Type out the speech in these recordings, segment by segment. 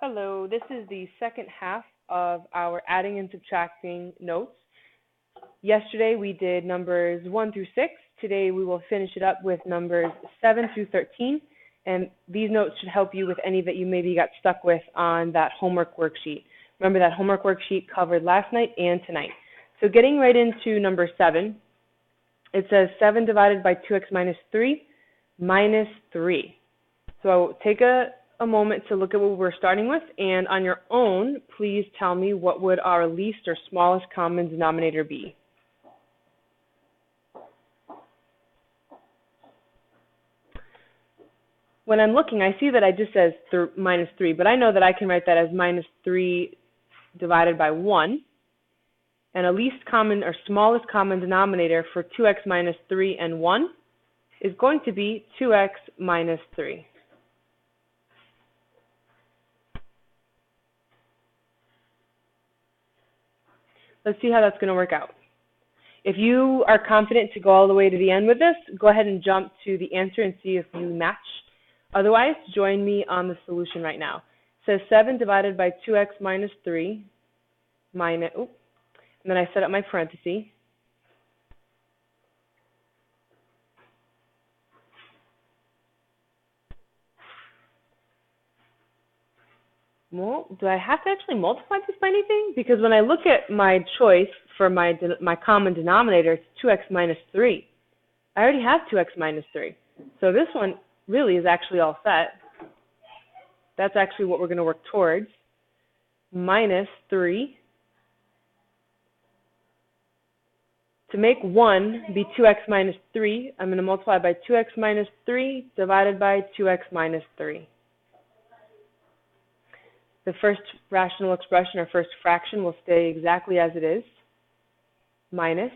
Hello, this is the second half of our adding and subtracting notes. Yesterday we did numbers 1 through 6. Today we will finish it up with numbers 7 through 13. And these notes should help you with any that you maybe got stuck with on that homework worksheet. Remember that homework worksheet covered last night and tonight. So getting right into number 7, it says 7 divided by 2x minus 3 minus 3. So take a moment to look at what we're starting with, and on your own, please tell me what would our least or smallest common denominator be. When I'm looking, I see that I just says minus 3, but I know that I can write that as minus 3 divided by 1, and a least common or smallest common denominator for 2x minus 3 and 1 is going to be 2x minus 3. Let's see how that's going to work out. If you are confident to go all the way to the end with this, go ahead and jump to the answer and see if you match. Otherwise, join me on the solution right now. It says 7 divided by 2x minus 3 minus, and then I set up my parentheses. Well, do I have to actually multiply this by anything? Because when I look at my choice for my common denominator, it's 2x minus 3. I already have 2x minus 3. So this one really is actually all set. That's actually what we're going to work towards. Minus 3. To make 1 be 2x minus 3, I'm going to multiply by 2x minus 3 divided by 2x minus 3. The first rational expression, or first fraction, will stay exactly as it is, minus.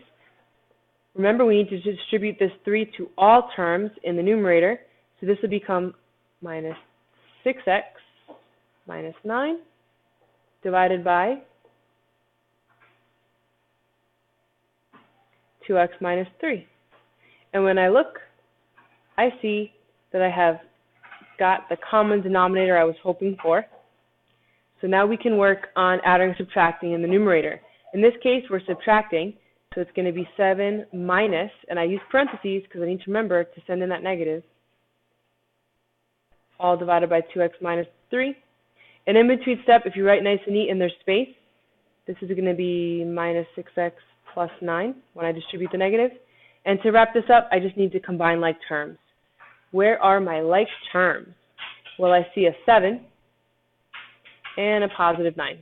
Remember, we need to distribute this 3 to all terms in the numerator, so this will become minus 6x minus 9 divided by 2x minus 3. And when I look, I see that I have got the common denominator I was hoping for. So now we can work on adding and subtracting in the numerator. In this case, we're subtracting, so it's going to be 7 minus, and I use parentheses because I need to remember to send in that negative, all divided by 2x minus 3. And in between step, if you write nice and neat and there's space, this is going to be minus 6x plus 9 when I distribute the negative. And to wrap this up, I just need to combine like terms. Where are my like terms? Well, I see a 7 and a positive 9.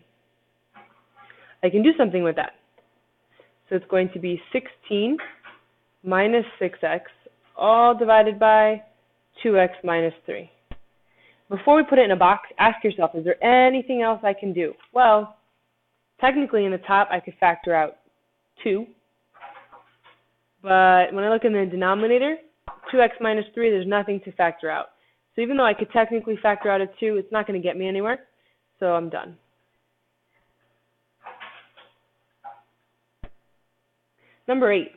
I can do something with that. So it's going to be 16 minus 6x, all divided by 2x minus 3. Before we put it in a box, ask yourself, is there anything else I can do? Well, technically in the top, I could factor out 2. But when I look in the denominator, 2x minus 3, there's nothing to factor out. So even though I could technically factor out a 2, it's not going to get me anywhere. So I'm done. Number 8.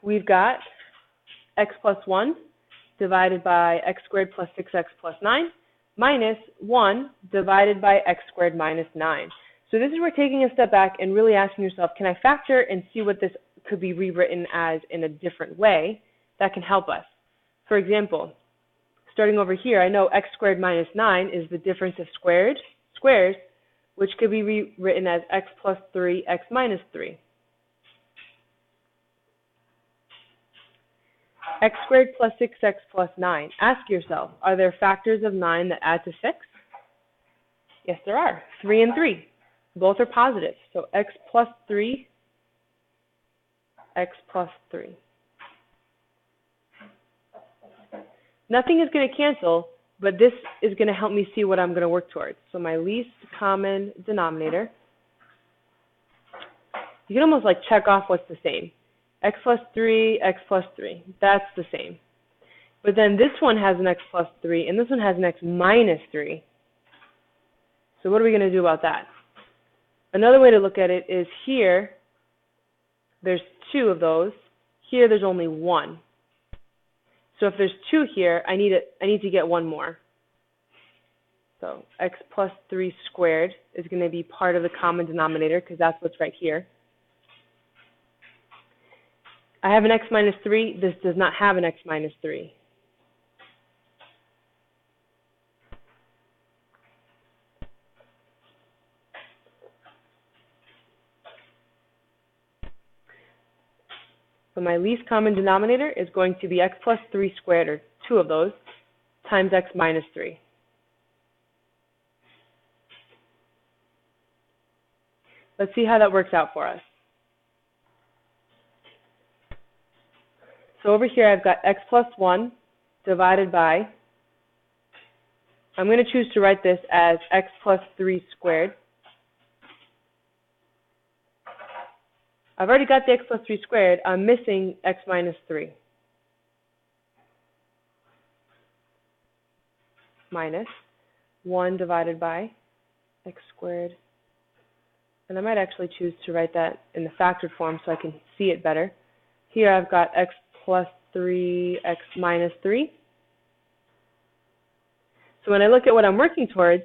We've got x plus 1 divided by x squared plus 6x plus 9 minus 1 divided by x squared minus 9. So this is where taking a step back and really asking yourself, can I factor and see what this could be rewritten as in a different way that can help us? For example, starting over here, I know x squared minus 9 is the difference of squares, which could be rewritten as x plus 3, x minus 3. X squared plus 6x plus 9. Ask yourself, are there factors of 9 that add to 6? Yes, there are. 3 and 3. Both are positive. So x plus 3, x plus 3. Nothing is going to cancel, but this is going to help me see what I'm going to work towards. So my least common denominator, you can almost like check off what's the same. X plus 3, x plus 3. That's the same. But then this one has an x plus 3, and this one has an x minus 3. So what are we going to do about that? Another way to look at it is here, there's 2 of those. Here, there's only 1. So if there's 2 here, I need to get 1 more. So x plus 3 squared is going to be part of the common denominator because that's what's right here. I have an x minus 3. This does not have an x minus 3. So my least common denominator is going to be x plus 3 squared, or 2 of those, times x minus 3. Let's see how that works out for us. So over here I've got x plus 1 divided by, I'm going to choose to write this as x plus 3 squared. I've already got the x plus 3 squared. I'm missing x minus 3. Minus 1 divided by x squared. And I might actually choose to write that in the factored form so I can see it better. Here I've got x plus 3, x minus 3. So when I look at what I'm working towards,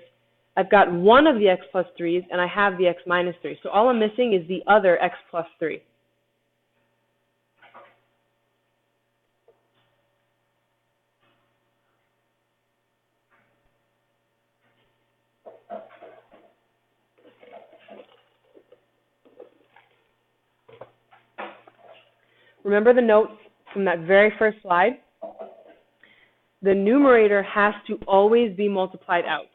I've got one of the x plus 3's and I have the x minus 3. So all I'm missing is the other x plus 3. Remember the notes from that very first slide? The numerator has to always be multiplied out.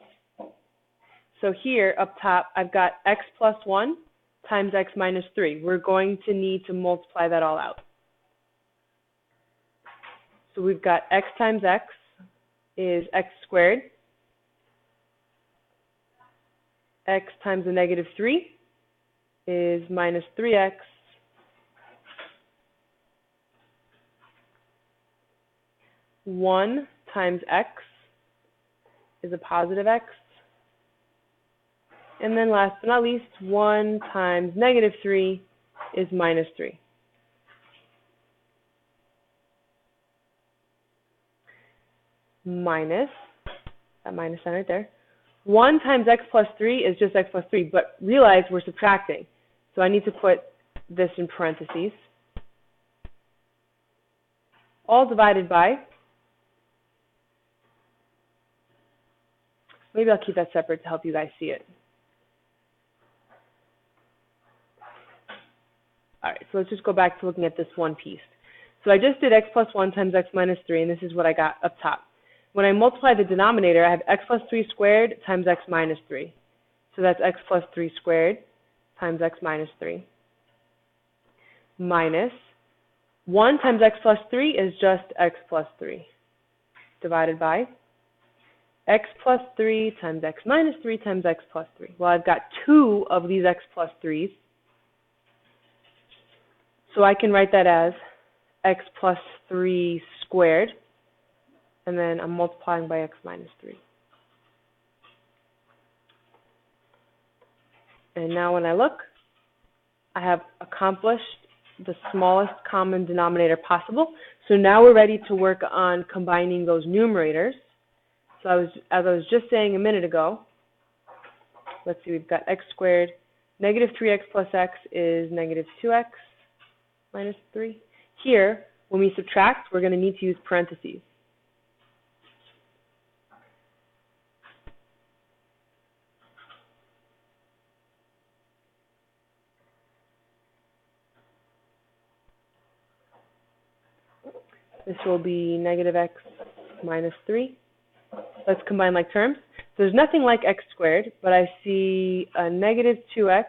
So here up top, I've got x plus 1 times x minus 3. We're going to need to multiply that all out. So we've got x times x is x squared. X times the negative 3 is minus 3x. One times x is a positive x. And then last but not least, 1 times negative 3 is minus 3. Minus, that minus sign right there. 1 times x plus 3 is just x plus 3, but realize we're subtracting. So I need to put this in parentheses. All divided by, maybe I'll keep that separate to help you guys see it. All right, so let's just go back to looking at this one piece. So I just did x plus 1 times x minus 3, and this is what I got up top. When I multiply the denominator, I have x plus 3 squared times x minus 3. So that's x plus 3 squared times x minus 3. Minus 1 times x plus 3 is just x plus 3. Divided by x plus 3 times x minus 3 times x plus 3. Well, I've got 2 of these x plus 3's. So I can write that as x plus 3 squared, and then I'm multiplying by x minus 3. And now when I look, I have accomplished the smallest common denominator possible. So now we're ready to work on combining those numerators. So as I was just saying a minute ago, let's see, we've got x squared. Negative 3x plus x is negative 2x minus 3. Here, when we subtract, we're going to need to use parentheses. This will be negative x minus 3. Let's combine like terms. So there's nothing like x squared, but I see a negative 2x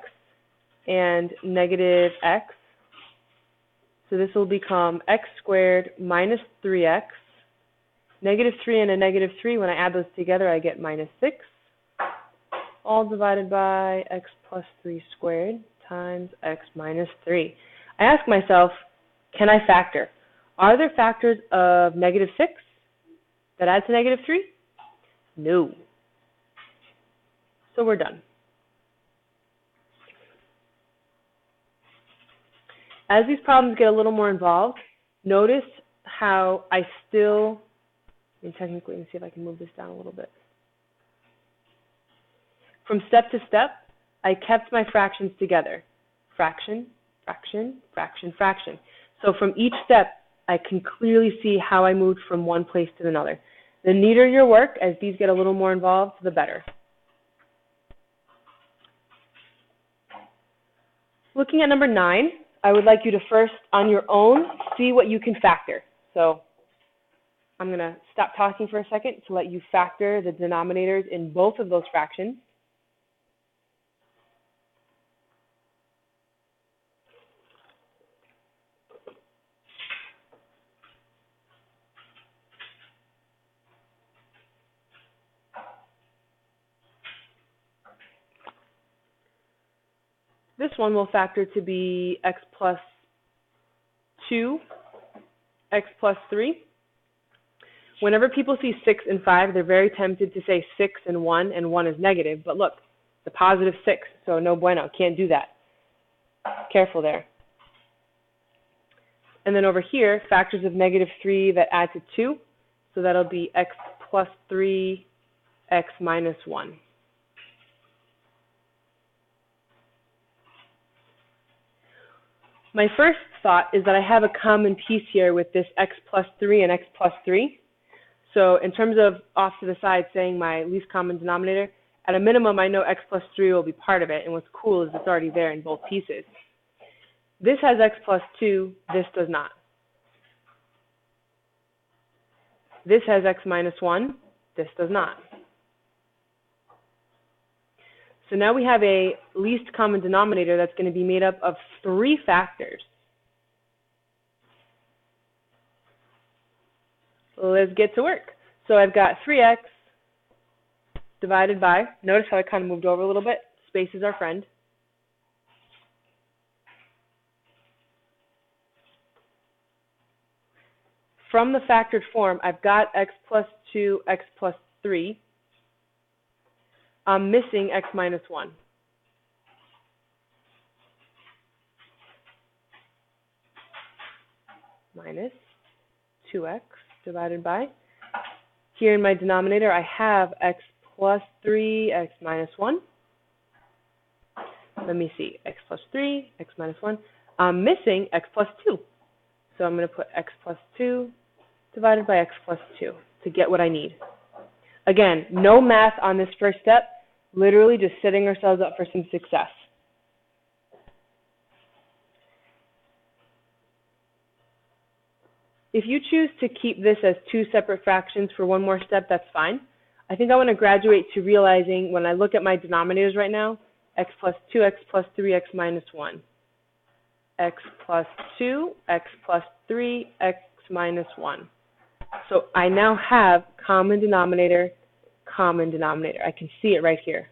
and negative x. So this will become x squared minus 3x. Negative 3 and a negative 3, when I add those together, I get minus 6. All divided by x plus 3 squared times x minus 3. I ask myself, can I factor? Are there factors of negative 6 that add to negative 3? No. So we're done. As these problems get a little more involved, notice how I still, technically, let me see if I can move this down a little bit. From step to step, I kept my fractions together. Fraction, fraction, fraction, fraction. So from each step, I can clearly see how I moved from one place to another. The neater your work, as these get a little more involved, the better. Looking at number 9, I would like you to first, on your own, see what you can factor. So I'm going to stop talking for a second to let you factor the denominators in both of those fractions. This one will factor to be x plus 2, x plus 3. Whenever people see 6 and 5, they're very tempted to say 6 and 1 is negative. But look, the positive 6, so no bueno, can't do that. Careful there. And then over here, factors of negative 3 that add to 2. So that'll be x plus 3, x minus 1. My first thought is that I have a common piece here with this x plus 3 and x plus 3. So in terms of off to the side saying my least common denominator, at a minimum I know x plus 3 will be part of it, and what's cool is it's already there in both pieces. This has x plus 2, this does not. This has x minus 1, this does not. So now we have a least common denominator that's going to be made up of 3 factors. Let's get to work. So I've got 3x divided by, notice how I kind of moved over a little bit, space is our friend. From the factored form, I've got x plus 2, x plus 3. I'm missing x minus 1. Minus 2x divided by. Here in my denominator, I have x plus 3, x minus 1. Let me see, x plus 3, x minus 1. I'm missing x plus 2. So I'm going to put x plus 2 divided by x plus 2 to get what I need. Again, no math on this first step, literally just setting ourselves up for some success. If you choose to keep this as 2 separate fractions for one more step, that's fine. I think I want to graduate to realizing when I look at my denominators right now, x plus 2, x plus 3, x minus 1. X plus 2, x plus 3, x minus 1. So I now have common denominator, common denominator. I can see it right here.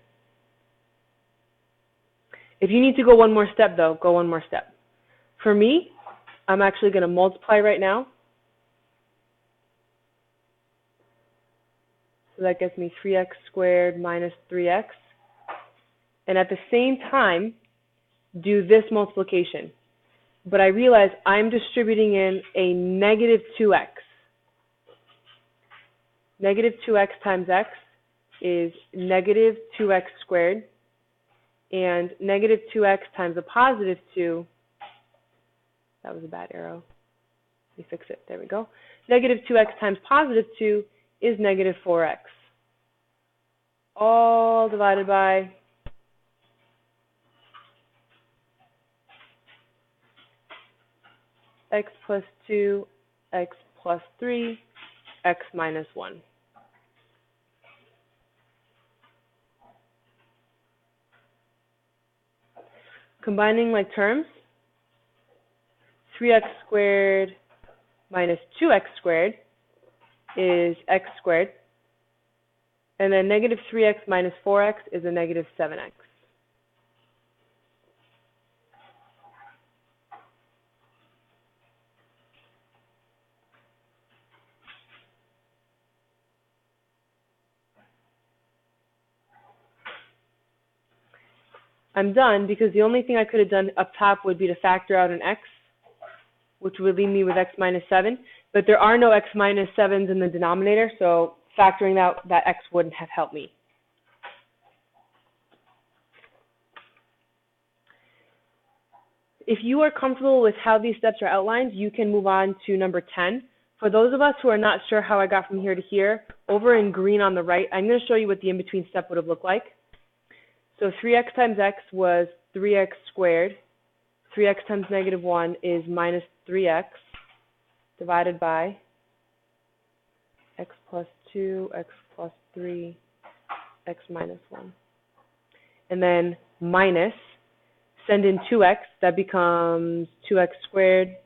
If you need to go one more step, though, go one more step. For me, I'm actually going to multiply right now. So that gets me 3x squared minus 3x. And at the same time, do this multiplication. But I realize I'm distributing in a negative 2x. Negative 2x times x is negative 2x squared. And negative 2x times a positive 2, that was a bad arrow. Let me fix it. There we go. Negative 2x times positive 2 is negative 4x. All divided by x plus 2, x plus 3, x minus 1. Combining like terms, 3x squared minus 2x squared is x squared. And then negative 3x minus 4x is a negative 7x. I'm done because the only thing I could have done up top would be to factor out an x, which would leave me with x minus 7. But there are no x minus 7s in the denominator, so factoring out that x wouldn't have helped me. if you are comfortable with how these steps are outlined, you can move on to number 10. For those of us who are not sure how I got from here to here, over in green on the right, I'm going to show you what the in-between step would have looked like. So 3x times x was 3x squared. 3x times negative 1 is minus 3x divided by x plus 2, x plus 3, x minus 1. And then minus, send in 2x, that becomes 2x squared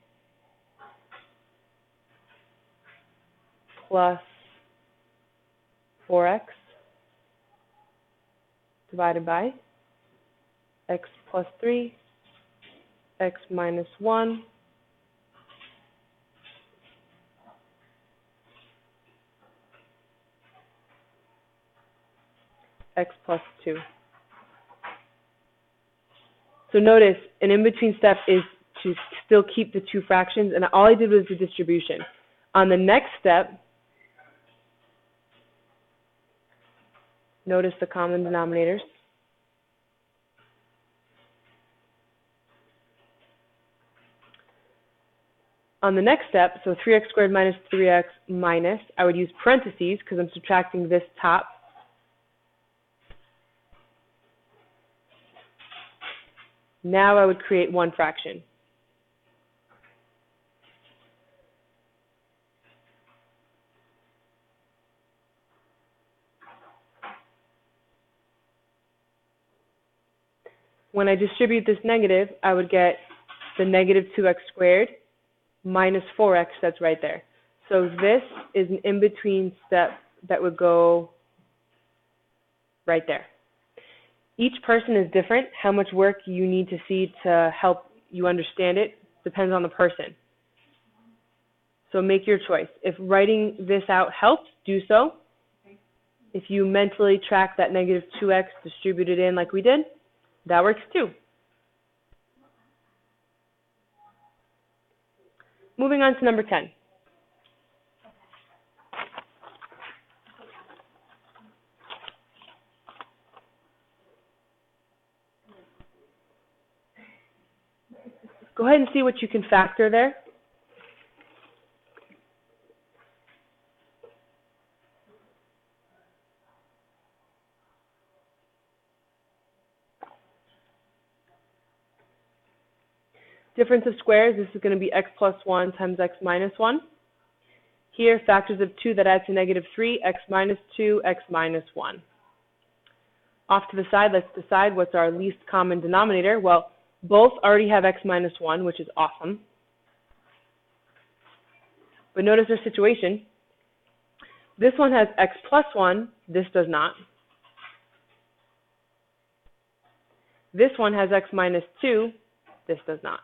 plus 4x divided by x plus 3, x minus 1, x plus 2. So notice an in-between step is to still keep the two fractions, and all I did was the distribution. On the next step, notice the common denominators. On the next step, so 3x squared minus 3x minus, I would use parentheses because I'm subtracting this top. Now I would create one fraction. When I distribute this negative, I would get the negative 2x squared minus 4x that's right there. So this is an in-between step that would go right there. Each person is different. How much work you need to see to help you understand it depends on the person. So make your choice. If writing this out helps, do so. If you mentally track that negative 2x, distribute it in like we did, that works too. Moving on to number 10. Go ahead and see what you can factor there. Difference of squares, this is going to be x plus 1 times x minus 1. Here, factors of 2 that add to negative 3, x minus 2, x minus 1. Off to the side, let's decide what's our least common denominator. Well, both already have x minus 1, which is awesome. But notice their situation. This one has x plus 1, this does not. This one has x minus 2, this does not.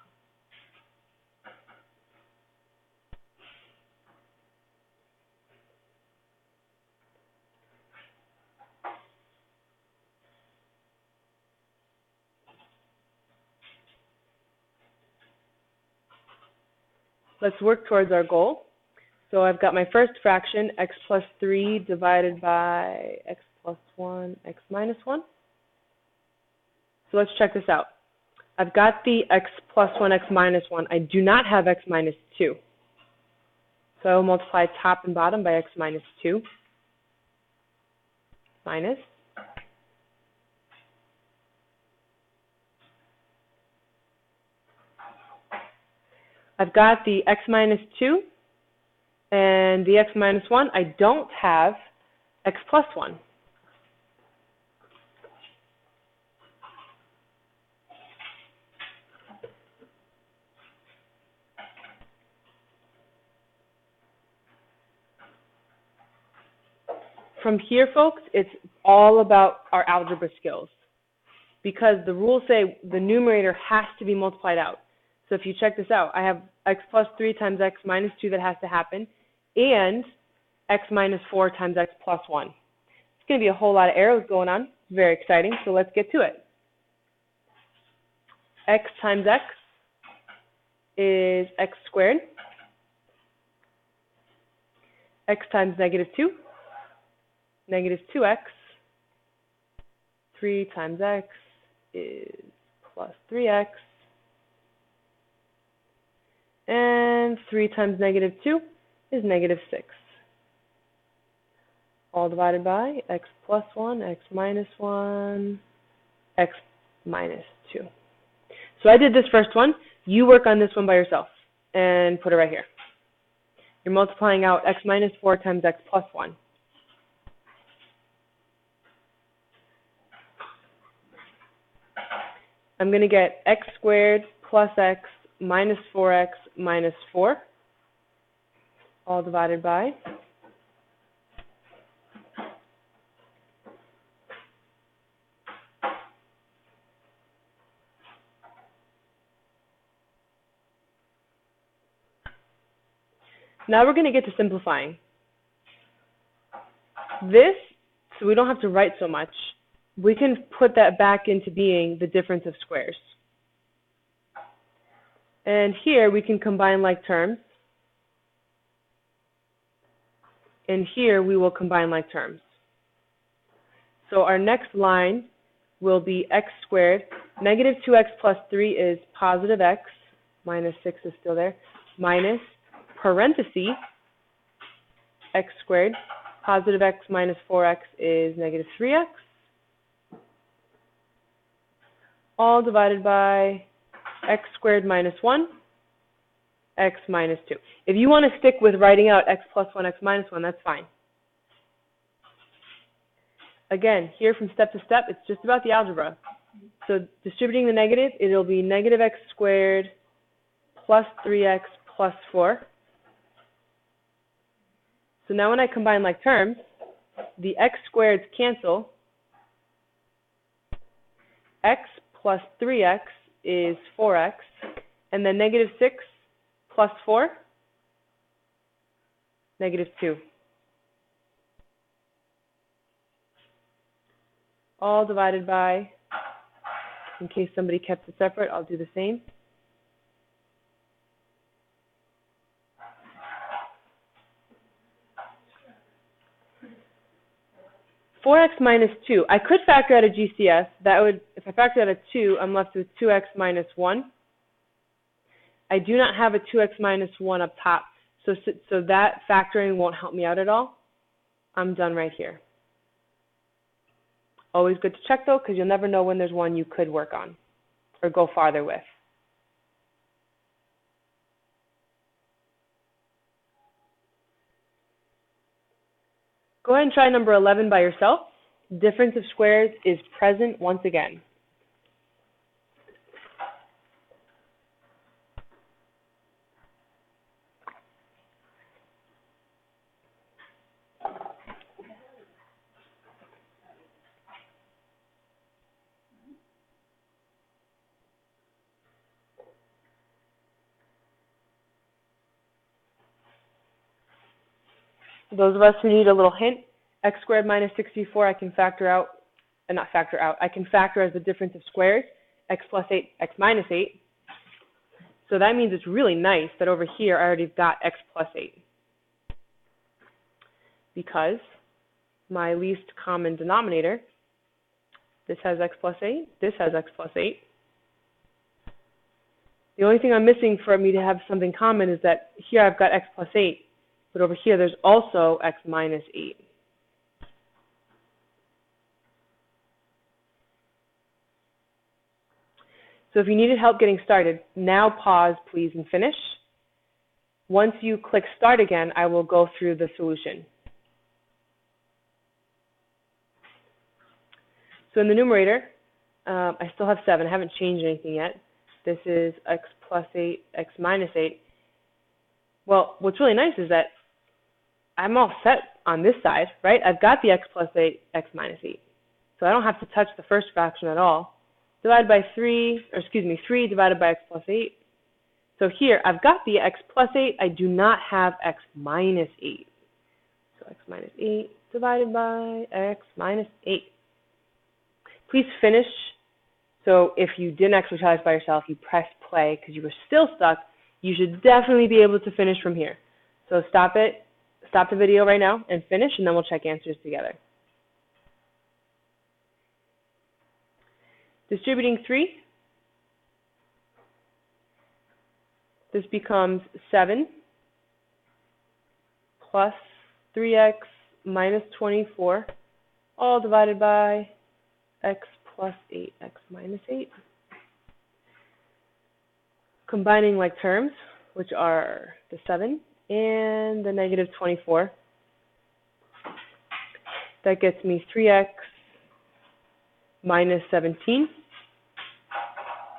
Let's work towards our goal. So I've got my first fraction, x plus 3 divided by x plus 1, x minus 1. So let's check this out. I've got the x plus 1, x minus 1. I do not have x minus 2. So I will multiply top and bottom by x minus 2. Minus. I've got the x minus 2 and the x minus 1. I don't have x plus 1. From here, folks, it's all about our algebra skills because the rules say the numerator has to be multiplied out. So if you check this out, I have x plus 3 times x minus 2 that has to happen, and x minus 4 times x plus 1. It's going to be a whole lot of arrows going on. It's very exciting, so let's get to it. X times x is x squared. X times negative 2, negative 2x. 3 times x is plus 3x. And 3 times negative 2 is negative 6. All divided by x plus 1, x minus 1, x minus 2. So I did this first one. You work on this one by yourself and put it right here. You're multiplying out x minus 4 times x plus 1. I'm going to get x squared plus x minus 4x minus 4, all divided by now we're going to get to simplifying. This, so we don't have to write so much, we can put that back into being the difference of squares. And here we can combine like terms. And here we will combine like terms. So our next line will be x squared. Negative 2x plus 3 is positive x, minus 6 is still there, minus parenthesis x squared. Positive x minus 4x is negative 3x. All divided by x squared minus 1, x minus 2. If you want to stick with writing out x plus 1, x minus 1, that's fine. Again, here from step to step, it's just about the algebra. So distributing the negative, it'll be negative x squared plus 3x plus 4. So now when I combine like terms, the x squareds cancel. X plus 3x is 4x, and then negative 6 plus 4, negative 2. All divided by, in case somebody kept it separate, I'll do the same. (4x minus 2). I could factor out a GCS. That would, if I factor out a 2, I'm left with 2x minus 1. I do not have a 2x minus 1 up top, so that factoring won't help me out at all. I'm done right here. Always good to check though, because you'll never know when there's one you could work on or go farther with. Go ahead and try number 11 by yourself. Difference of squares is present once again. Those of us who need a little hint, x squared minus 64, I can factor out, I can factor as the difference of squares, x plus 8, x minus 8. So that means it's really nice that over here I already got x plus 8. Because my least common denominator, this has x plus 8, this has x plus 8. The only thing I'm missing for me to have something common is that here I've got x plus 8. But over here, there's also x minus 8. So if you needed help getting started, now pause, please, and finish. Once you click start again, I will go through the solution. So in the numerator, I still have 7. I haven't changed anything yet. This is x plus 8, x minus 8. Well, what's really nice is that I'm all set on this side, right? I've got the x plus 8, x minus 8. So I don't have to touch the first fraction at all. Divided by 3 divided by x plus 8. So here, I've got the x plus 8. I do not have x minus 8. So x minus 8 divided by x minus 8. Please finish. So if you didn't exercise by yourself, you pressed play because you were still stuck, you should definitely be able to finish from here. So stop it. Stop the video right now and finish, and then we'll check answers together. Distributing 3. This becomes 7 plus 3x minus 24, all divided by x plus 8, x minus 8. Combining like terms, which are the 7 and the negative 24, that gets me 3x minus 17,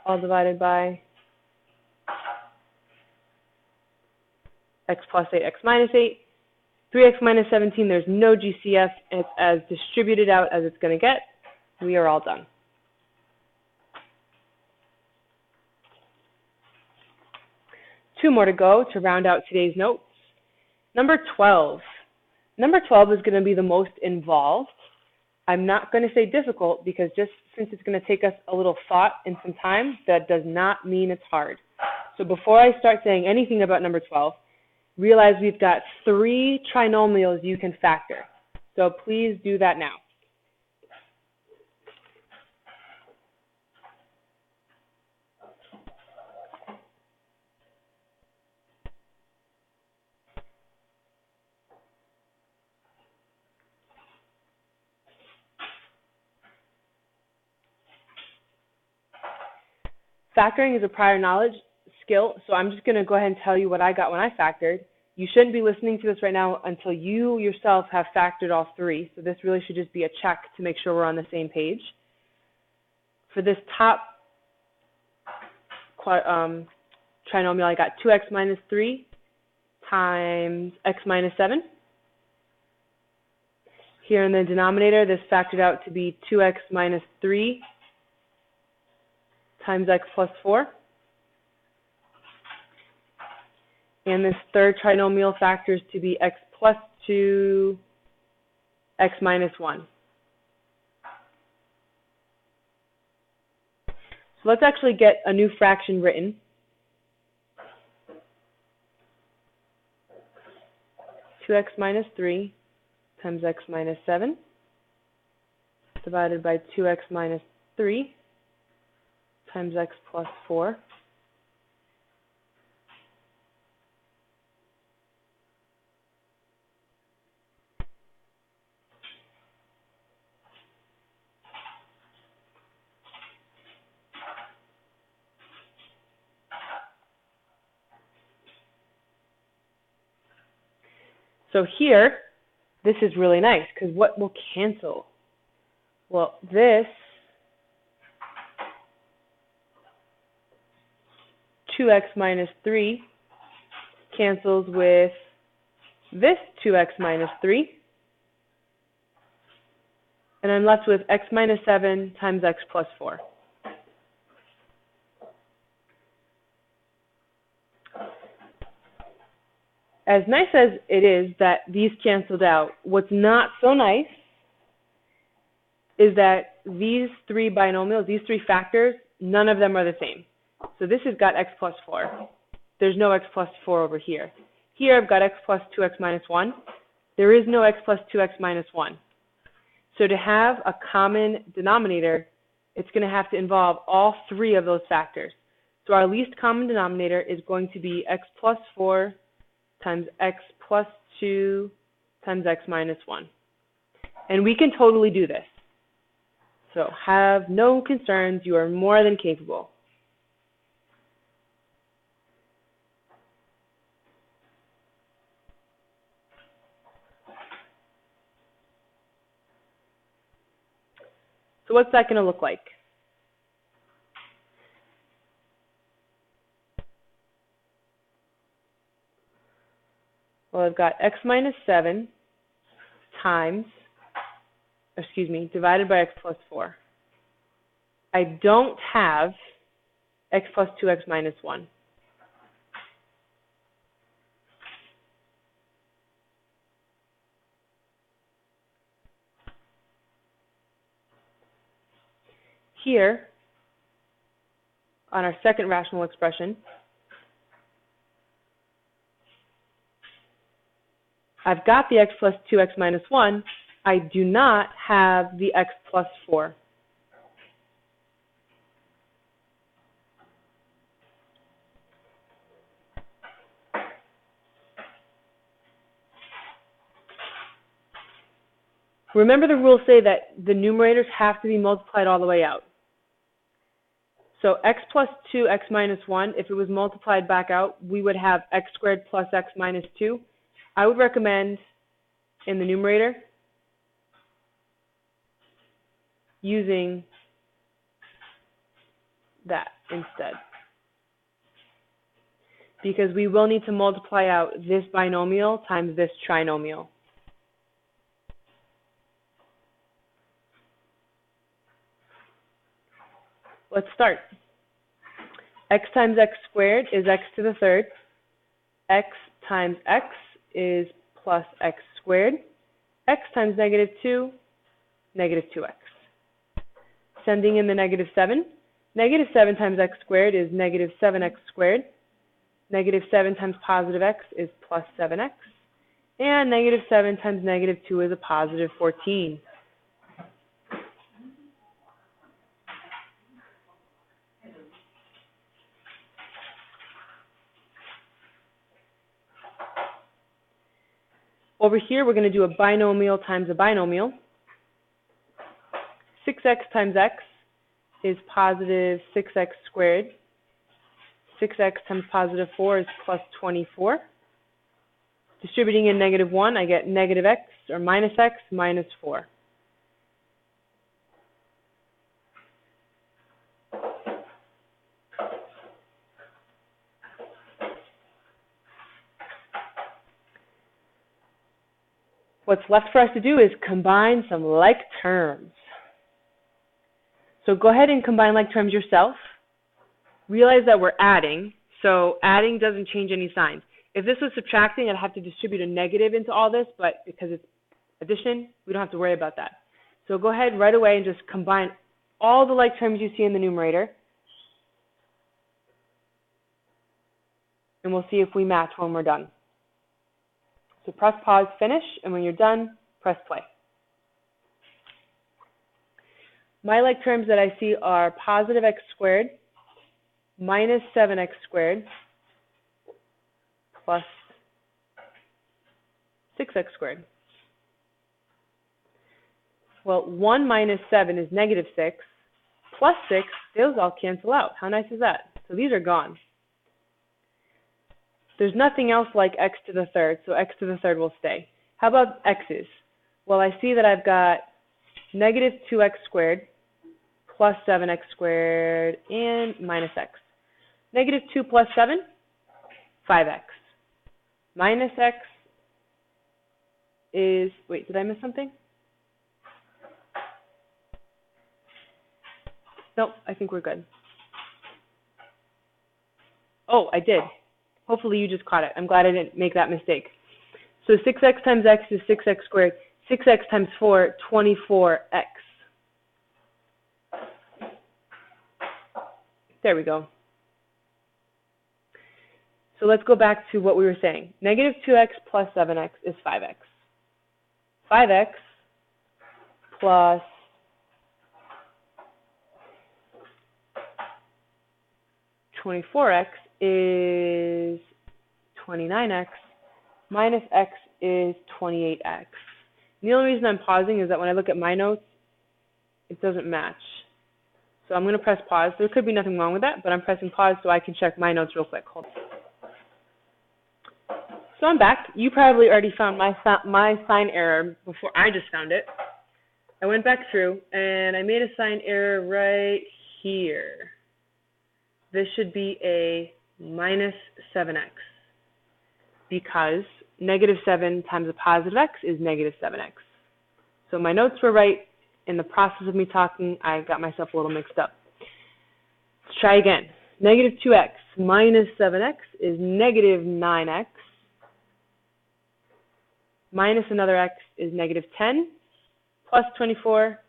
all divided by x plus 8, x minus 8. 3x minus 17, there's no GCF. It's as distributed out as it's going to get. We are all done. Two more to go to round out today's notes. Number 12. Number 12 is going to be the most involved. I'm not going to say difficult because just since it's going to take us a little thought and some time, that does not mean it's hard. So before I start saying anything about number 12, realize we've got 3 trinomials you can factor. So please do that now. Factoring is a prior knowledge skill, so I'm just going to go ahead and tell you what I got when I factored. You shouldn't be listening to this right now until you yourself have factored all 3, so this really should just be a check to make sure we're on the same page. For this top trinomial, I got 2x minus 3 times x minus 7. Here in the denominator, this factored out to be 2x minus 3 times x plus 4. And this third trinomial factors to be x plus 2, x minus 1. So let's actually get a new fraction written. Two x minus 3 times x minus 7 divided by 2x minus 3 times x plus 4. So here, this is really nice because what will cancel? Well, this 2x minus 3 cancels with this 2x minus 3. And I'm left with x minus 7 times x plus 4. As nice as it is that these canceled out, what's not so nice is that these 3 binomials, these 3 factors, none of them are the same. So this has got x plus 4. There's no x plus 4 over here. Here I've got x plus 2x minus 1. There is no x plus 2x minus 1. So to have a common denominator, it's going to have to involve all 3 of those factors. So our least common denominator is going to be x plus 4 times x plus 2 times x minus 1. And we can totally do this. So have no concerns. You are more than capable. So what's that going to look like? Well, I've got x minus 7 divided by x plus 4. I don't have x plus 2x minus 1. Here, on our second rational expression, I've got the x plus 2x minus 1. I do not have the x plus 4. Remember the rules say that the numerators have to be multiplied all the way out. So x plus 2, x minus 1, if it was multiplied back out, we would have x squared plus x minus 2. I would recommend in the numerator using that instead, because we will need to multiply out this binomial times this trinomial. Let's start. X times x squared is x to the third. X times x is plus x squared. X times negative 2, negative 2x. Sending in the negative 7. Negative 7 times x squared is negative 7x squared. Negative 7 times positive x is plus 7x. And negative 7 times negative 2 is a positive 14. Over here, we're going to do a binomial times a binomial. 6x times x is positive 6x squared. 6x times positive 4 is plus 24. Distributing in negative 1, I get negative x, or minus x, minus 4. What's left for us to do is combine some like terms. So go ahead and combine like terms yourself. Realize that we're adding, so adding doesn't change any signs. If this was subtracting, I'd have to distribute a negative into all this, but because it's addition, we don't have to worry about that. So go ahead right away and just combine all the like terms you see in the numerator. And we'll see if we match when we're done. So press pause, finish, and when you're done, press play. My like terms that I see are positive x squared minus 7x squared plus 6x squared. Well, 1 minus 7 is negative 6, plus 6, those all cancel out. How nice is that? So these are gone. There's nothing else like x to the third, so x to the third will stay. How about x's? Well, I see that I've got negative 2x squared plus 7x squared and minus x. Negative 2 plus 7, 5x. Minus x is, wait, did I miss something? Nope, I think we're good. Oh, I did. Hopefully you just caught it. I'm glad I didn't make that mistake. So 6x times x is 6x squared. 6x times 4, 24x. There we go. So let's go back to what we were saying. Negative 2x plus 7x is 5x. 5x plus 24x is 29x, minus x is 28x. And the only reason I'm pausing is that when I look at my notes, it doesn't match. So I'm going to press pause. There could be nothing wrong with that, but I'm pressing pause so I can check my notes real quick. Hold on. So I'm back. You probably already found my sign error before I just found it. I went back through, and I made a sign error right here. This should be a minus 7x, because negative 7 times a positive x is negative 7x. So my notes were right. In the process of me talking, I got myself a little mixed up. Let's try again. Negative 2x minus 7x is negative 9x. Minus another x is negative 10. Plus 24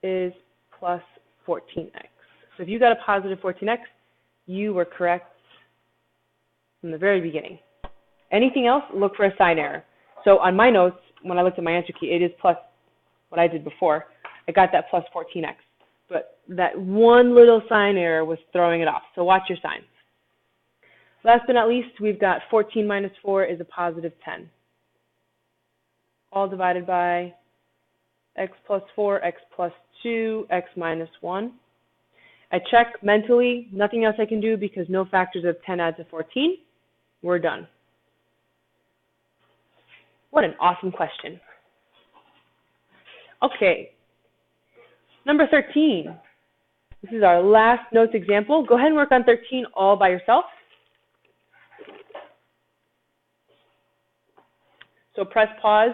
is plus 14x. So if you got a positive 14x, you were correct from the very beginning. Anything else, look for a sign error. So on my notes, when I looked at my answer key, it is plus what I did before. I got that plus 14x. But that one little sign error was throwing it off. So watch your signs. Last but not least, we've got 14 minus 4 is a positive 10. All divided by x plus 4, x plus 2, x minus 1. I check mentally, nothing else I can do because no factors of 10 add to 14. We're done. What an awesome question. Okay, number 13. This is our last notes example. Go ahead and work on 13 all by yourself. So press pause,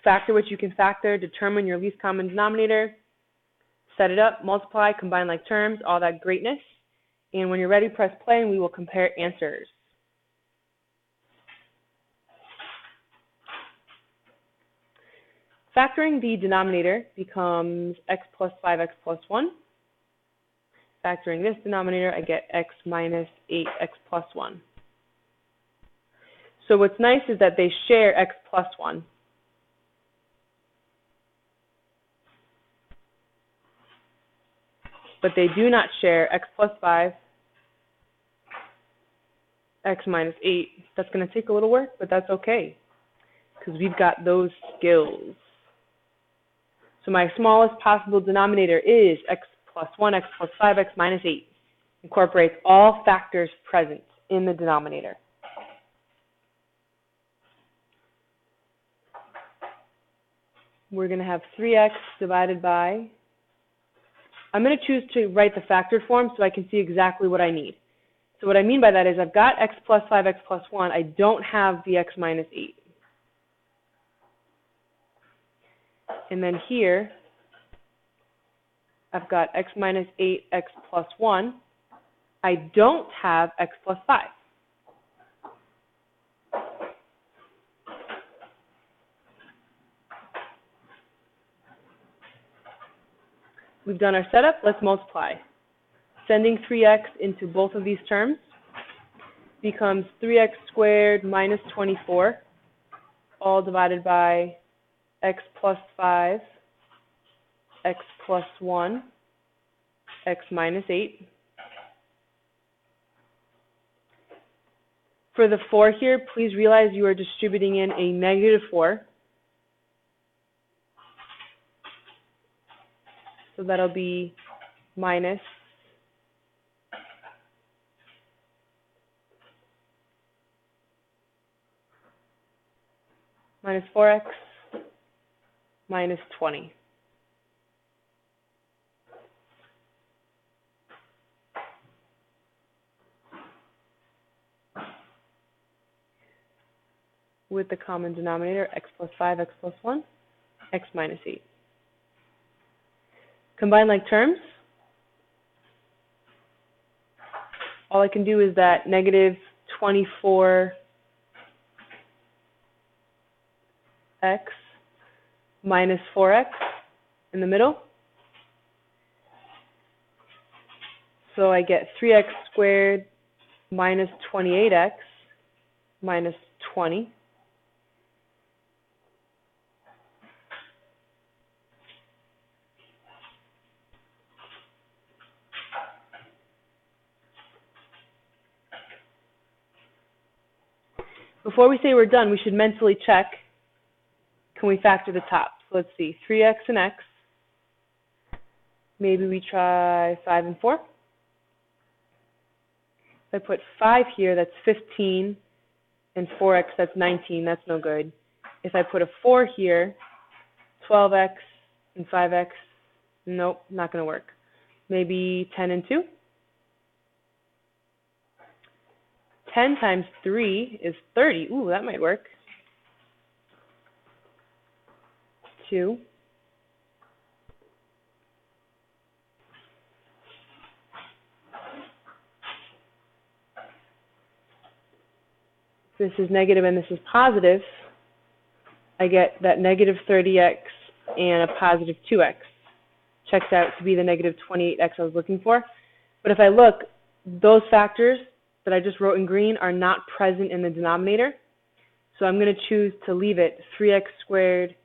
factor what you can factor, determine your least common denominator, set it up, multiply, combine like terms, all that greatness. And when you're ready, press play and we will compare answers. Factoring the denominator becomes x plus 5x plus 1. Factoring this denominator, I get x minus 8x plus 1. So what's nice is that they share x plus 1. But they do not share x plus 5, x minus 8. That's going to take a little work, but that's okay, because we've got those skills. So my smallest possible denominator is x plus 1, x plus 5, x minus 8. Incorporates all factors present in the denominator. We're going to have 3x divided by, I'm going to choose to write the factored form so I can see exactly what I need. So what I mean by that is I've got x plus 5, x plus 1. I don't have the x minus 8. And then here, I've got x minus 8, x plus 1. I don't have x plus 5. We've done our setup. Let's multiply. Sending 3x into both of these terms becomes 3x squared minus 24, all divided by x plus 5, x plus 1, x minus 8. For the 4 here, please realize you are distributing in a negative 4. So that'll be minus minus 4x minus 20. With the common denominator, x plus 5, x plus 1, x minus 8. Combine like terms. All I can do is that negative 24x minus 4x in the middle. So I get 3x squared minus 28x minus 20. Before we say we're done, we should mentally check, can we factor the top? So let's see, 3x and x. Maybe we try 5 and 4. If I put 5 here, that's 15, and 4x, that's 19. That's no good. If I put a 4 here, 12x and 5x, nope, not going to work. Maybe 10 and 2. 10 times 3 is 30. Ooh, that might work. 2. This is negative and this is positive. I get that negative 30x and a positive 2x. Checks out to be the negative 28x I was looking for. But if I look, those factors that I just wrote in green are not present in the denominator. So I'm going to choose to leave it 3x squared.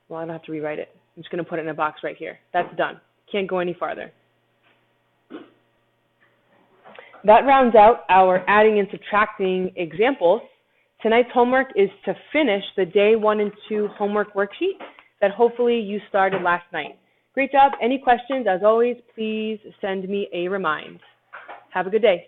Well, I don't have to rewrite it. I'm just going to put it in a box right here. That's done. Can't go any farther. That rounds out our adding and subtracting examples. Tonight's homework is to finish the day 1 and 2 homework worksheet. that hopefully you started last night. Great job. Any questions, as always, please send me a remind. Have a good day.